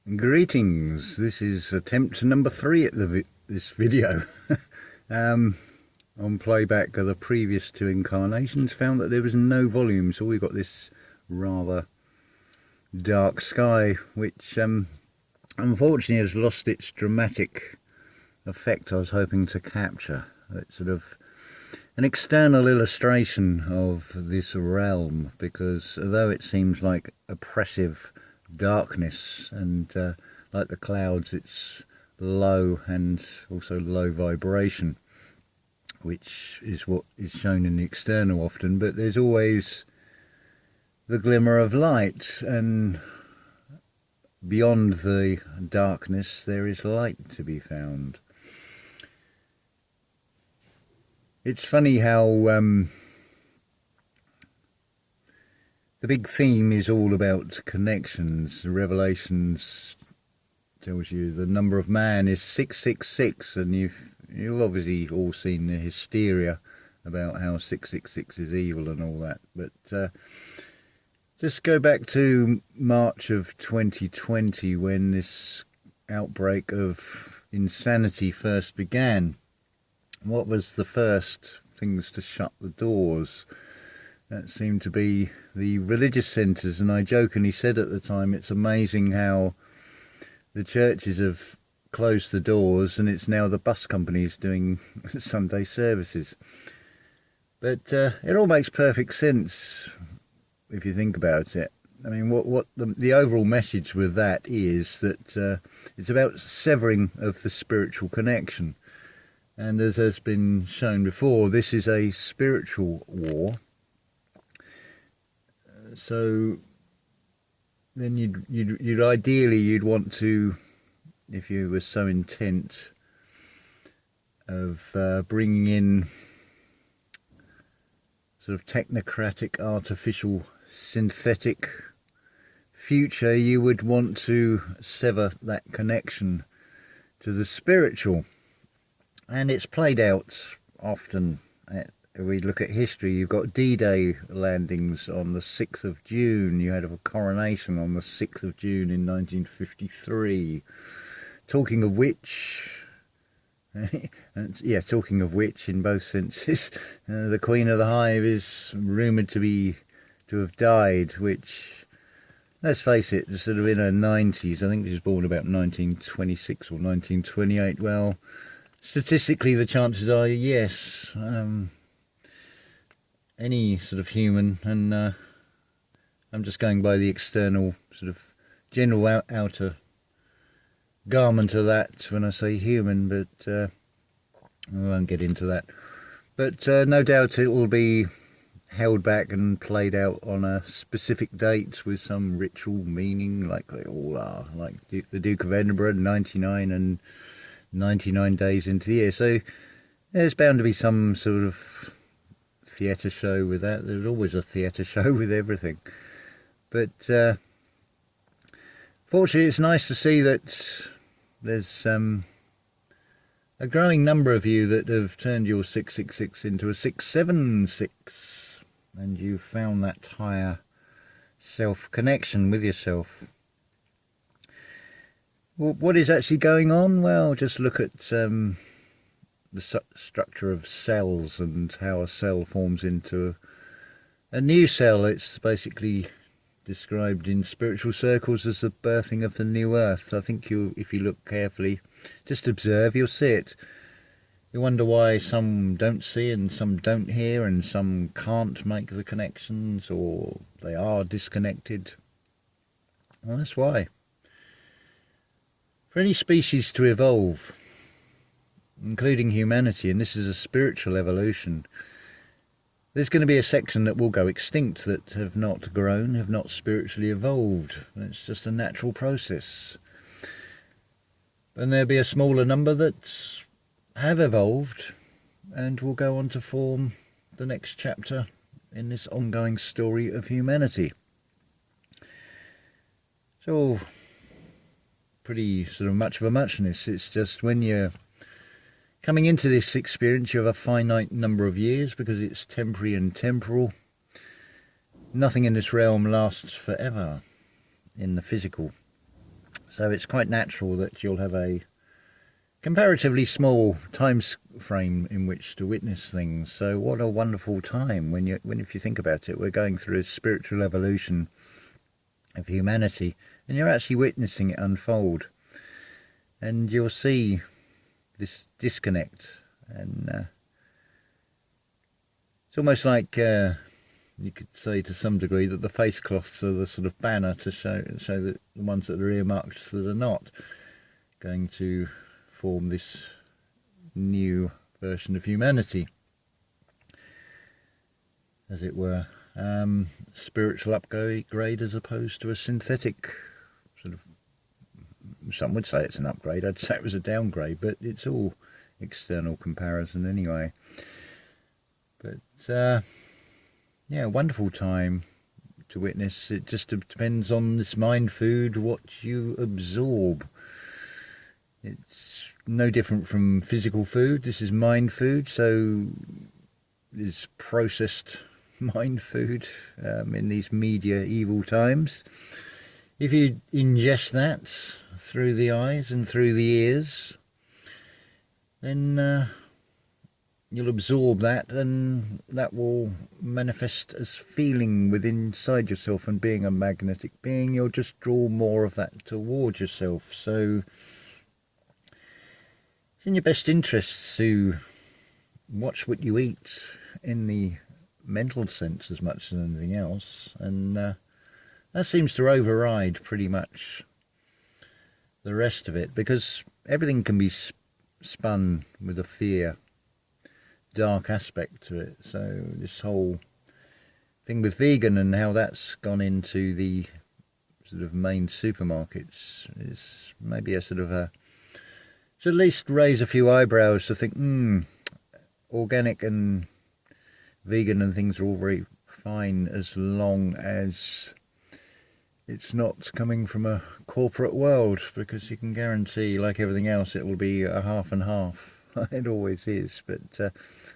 Greetings, this is attempt number 3 at this video. On playback of the previous 2 incarnations, found that there was no volume, so we got this rather dark sky, which unfortunately has lost its dramatic effect I was hoping to capture. It's sort of an external illustration of this realm, because although it seems like oppressive darkness and like the clouds, it's low and also low vibration, which is what is shown in the external often, but there's always the glimmer of light, and beyond the darkness there is light to be found. It's funny how the big theme is all about connections. The Revelations tells you the number of man is 666, and you've obviously all seen the hysteria about how 666 is evil and all that. But just go back to March of 2020, when this outbreak of insanity first began. What was the first things to shut the doors? That seemed to be the religious centres, and I jokingly said at the time, it's amazing how the churches have closed the doors and it's now the bus companies doing Sunday services. But it all makes perfect sense if you think about it. I mean, what the overall message with that is that it's about severing of the spiritual connection. And as has been shown before, this is a spiritual war. So then you'd ideally want to, if you were so intent of bringing in sort of technocratic, artificial, synthetic future, you would want to sever that connection to the spiritual. And it's played out often. If we look at history, you've got D-Day landings on the 6th of June. You had a coronation on the 6th of June in 1953. Talking of which, yeah, talking of which in both senses, the Queen of the Hive is rumoured to have died, which, let's face it, sort of in her 90s. I think she was born about 1926 or 1928. Well, statistically the chances are yes. Any sort of human, and I'm just going by the external sort of general outer garment of that when I say human, but I won't get into that. But no doubt it will be held back and played out on a specific date with some ritual meaning, like they all are, like the Duke of Edinburgh, 99 and 99 days into the year. So there's bound to be some sort of theatre show with that. There's always a theatre show with everything. But fortunately, it's nice to see that there's a growing number of you that have turned your 666 into a 676, and you've found that higher self-connection with yourself. Well, what is actually going on? Well, just look at the structure of cells and how a cell forms into a new cell. It's basically described in spiritual circles as the birthing of the new earth. I think if you look carefully, just observe, you'll see it. You wonder why some don't see and some don't hear and some can't make the connections, or they are disconnected. Well, that's why. For any species to evolve, including humanity, and this is a spiritual evolution, there's going to be a section that will go extinct, that have not grown, have not spiritually evolved. It's just a natural process. And there'll be a smaller number that have evolved and will go on to form the next chapter in this ongoing story of humanity. So, pretty sort of much of a muchness. It's just when you're coming into this experience, you have a finite number of years, because it's temporary and temporal. Nothing in this realm lasts forever in the physical. So it's quite natural that you'll have a comparatively small time frame in which to witness things. So what a wonderful time if you think about it, we're going through a spiritual evolution of humanity, and you're actually witnessing it unfold, and you'll see this disconnect, and it's almost like you could say to some degree that the face cloths are the sort of banner to show that the ones that are earmarked that are not going to form this new version of humanity, as it were, spiritual upgrade as opposed to a synthetic sort of, some would say it's an upgrade, I'd say it was a downgrade, but it's all external comparison anyway. But yeah, wonderful time to witness. It just depends on this mind food, what you absorb. It's no different from physical food. This is mind food, so it's processed mind food in these media evil times. If you ingest that through the eyes and through the ears, then you'll absorb that, and that will manifest as feeling within inside yourself, and being a magnetic being, you'll just draw more of that towards yourself. So it's in your best interests to watch what you eat in the mental sense as much as anything else, and that seems to override pretty much the rest of it, because everything can be spun with a fear, dark aspect to it. So this whole thing with vegan and how that's gone into the sort of main supermarkets is maybe a sort of a, to at least raise a few eyebrows to think, organic and vegan and things are all very fine as long as it's not coming from a corporate world, because you can guarantee, like everything else, it will be a half and half. It always is. But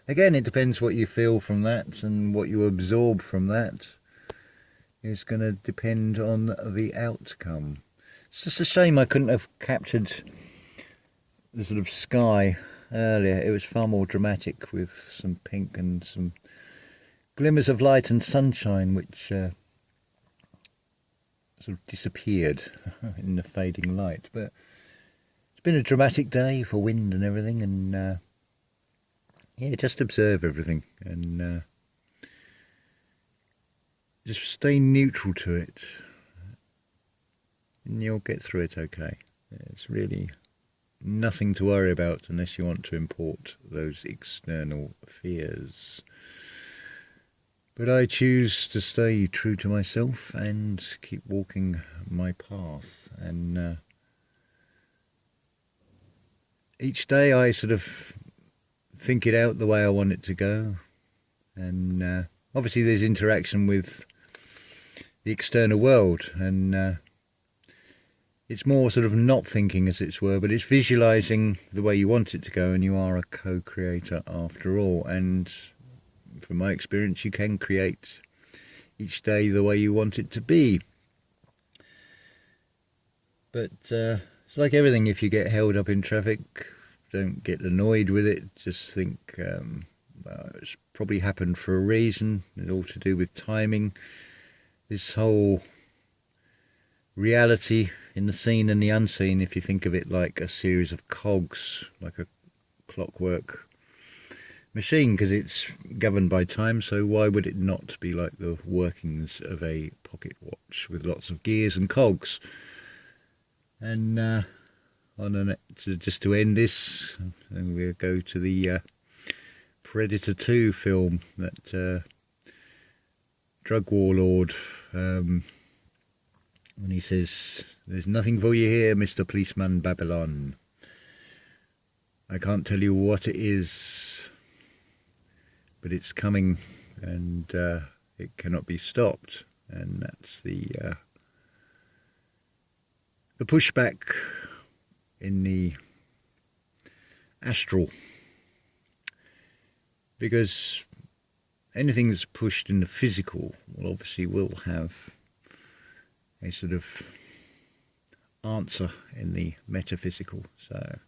again, it depends what you feel from that, and what you absorb from that is going to depend on the outcome. It's just a shame I couldn't have captured the sort of sky earlier. It was far more dramatic, with some pink and some glimmers of light and sunshine, which sort of disappeared in the fading light. But it's been a dramatic day for wind and everything, and yeah, just observe everything, and just stay neutral to it, and you'll get through it okay. It's really nothing to worry about unless you want to import those external fears. But I choose to stay true to myself and keep walking my path. And each day I sort of think it out the way I want it to go. And obviously there's interaction with the external world. And it's more sort of not thinking, as it were, but it's visualising the way you want it to go. And you are a co-creator after all. And from my experience, you can create each day the way you want it to be. But it's like everything, if you get held up in traffic, don't get annoyed with it. Just think, well, it's probably happened for a reason. It's all to do with timing. This whole reality in the seen and the unseen, if you think of it like a series of cogs, like a clockwork machine, because it's governed by time, so why would it not be like the workings of a pocket watch with lots of gears and cogs? And just to end this, we'll go to the Predator 2 film, that drug warlord, when he says, "There's nothing for you here, Mr. Policeman Babylon. I can't tell you what it is, but it's coming, and it cannot be stopped." And that's the pushback in the astral, because anything that's pushed in the physical will obviously have a sort of answer in the metaphysical. So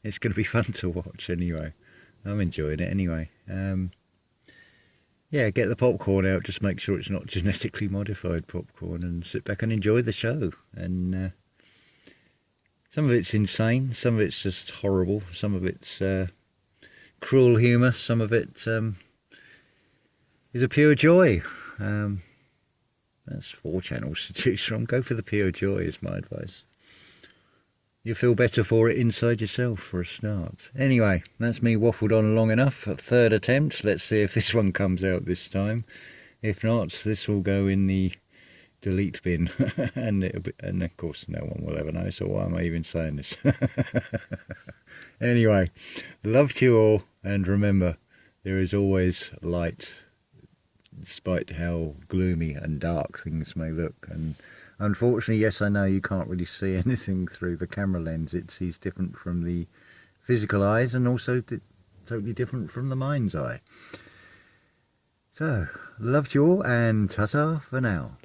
it's going to be fun to watch anyway. I'm enjoying it anyway. Yeah, get the popcorn out, just make sure it's not genetically modified popcorn, and sit back and enjoy the show. And some of it's insane, some of it's just horrible, some of it's cruel humour, some of it is a pure joy. That's 4 channels to choose from. Go for the pure joy is my advice. You'll feel better for it inside yourself for a start. Anyway, that's me waffled on long enough. 3rd attempt. Let's see if this one comes out this time. If not, this will go in the delete bin. and of course no one will ever know, so why am I even saying this? Anyway, love to you all, and remember, there is always light, despite how gloomy and dark things may look. And unfortunately, yes, I know you can't really see anything through the camera lens. It sees different from the physical eyes, and also totally different from the mind's eye. So, love to you all, and ta-ta for now.